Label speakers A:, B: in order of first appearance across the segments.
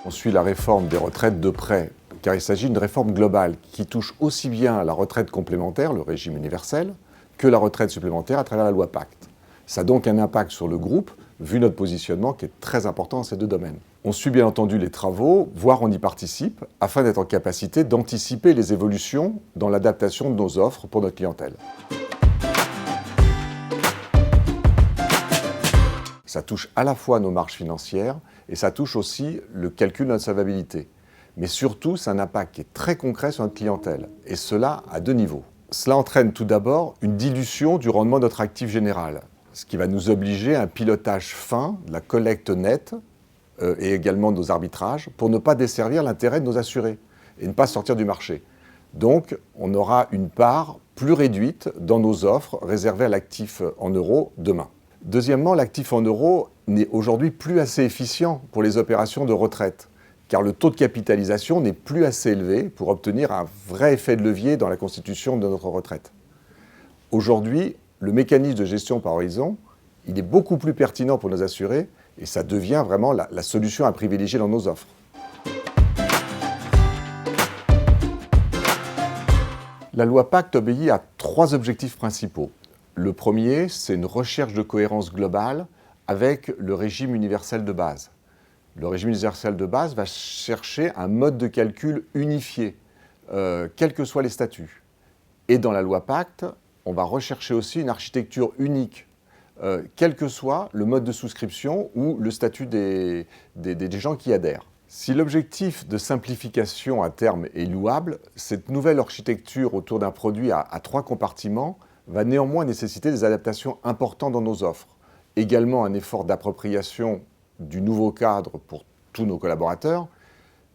A: On suit la réforme des retraites de près, car il s'agit d'une réforme globale qui touche aussi bien la retraite complémentaire, le régime universel, que la retraite supplémentaire à travers la loi Pacte. Ça a donc un impact sur le groupe, vu notre positionnement qui est très important dans ces deux domaines. On suit bien entendu les travaux, voire on y participe, afin d'être en capacité d'anticiper les évolutions dans l'adaptation de nos offres pour notre clientèle. Ça touche à la fois nos marges financières et ça touche aussi le calcul de notre solvabilité. Mais surtout, c'est un impact qui est très concret sur notre clientèle, et cela à deux niveaux. Cela entraîne tout d'abord une dilution du rendement de notre actif général, ce qui va nous obliger à un pilotage fin de la collecte nette et également de nos arbitrages pour ne pas desservir l'intérêt de nos assurés et ne pas sortir du marché. Donc, on aura une part plus réduite dans nos offres réservées à l'actif en euros demain. Deuxièmement, l'actif en euros n'est aujourd'hui plus assez efficient pour les opérations de retraite, car le taux de capitalisation n'est plus assez élevé pour obtenir un vrai effet de levier dans la constitution de notre retraite. Aujourd'hui, le mécanisme de gestion par horizon, il est beaucoup plus pertinent pour nos assurés et ça devient vraiment la solution à privilégier dans nos offres. La loi Pacte obéit à trois objectifs principaux. Le premier, c'est une recherche de cohérence globale avec le régime universel de base. Le régime universel de base va chercher un mode de calcul unifié, quels que soient les statuts. Et dans la loi Pacte, on va rechercher aussi une architecture unique, quel que soit le mode de souscription ou le statut des gens qui adhèrent. Si l'objectif de simplification à terme est louable, cette nouvelle architecture autour d'un produit à trois compartiments va néanmoins nécessiter des adaptations importantes dans nos offres. Également un effort d'appropriation du nouveau cadre pour tous nos collaborateurs,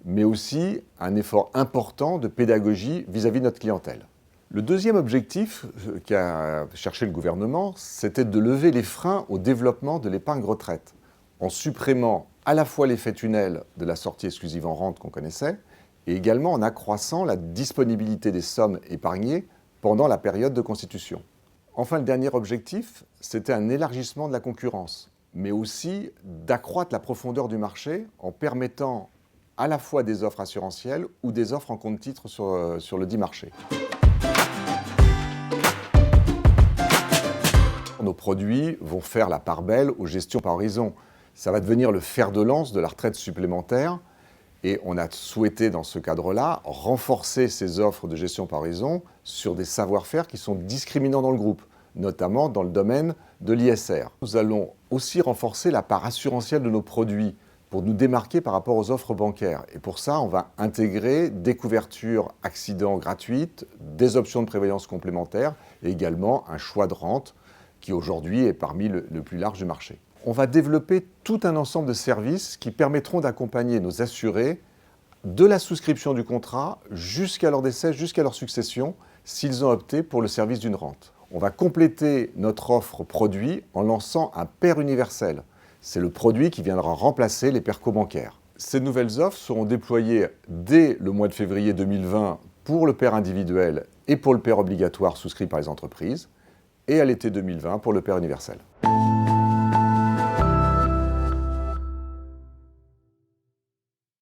A: mais aussi un effort important de pédagogie vis-à-vis de notre clientèle. Le deuxième objectif qu'a cherché le gouvernement, c'était de lever les freins au développement de l'épargne retraite, en supprimant à la fois l'effet tunnel de la sortie exclusive en rente qu'on connaissait, et également en accroissant la disponibilité des sommes épargnées pendant la période de constitution. Enfin, le dernier objectif, c'était un élargissement de la concurrence, mais aussi d'accroître la profondeur du marché en permettant à la fois des offres assurantielles ou des offres en compte-titres sur le dit marché. Nos produits vont faire la part belle aux gestions par horizon. Ça va devenir le fer de lance de la retraite supplémentaire. Et on a souhaité, dans ce cadre-là, renforcer ces offres de gestion par horizon sur des savoir-faire qui sont discriminants dans le groupe, notamment dans le domaine de l'ISR. Nous allons aussi renforcer la part assurantielle de nos produits pour nous démarquer par rapport aux offres bancaires. Et pour ça, on va intégrer des couvertures accidents gratuites, des options de prévoyance complémentaires et également un choix de rente qui aujourd'hui est parmi le plus large du marché. On va développer tout un ensemble de services qui permettront d'accompagner nos assurés de la souscription du contrat jusqu'à leur décès, jusqu'à leur succession, s'ils ont opté pour le service d'une rente. On va compléter notre offre produit en lançant un PER universel. C'est le produit qui viendra remplacer les PERCO bancaires. Ces nouvelles offres seront déployées dès le mois de février 2020 pour le PER individuel et pour le PER obligatoire souscrit par les entreprises, et à l'été 2020 pour le PER universel.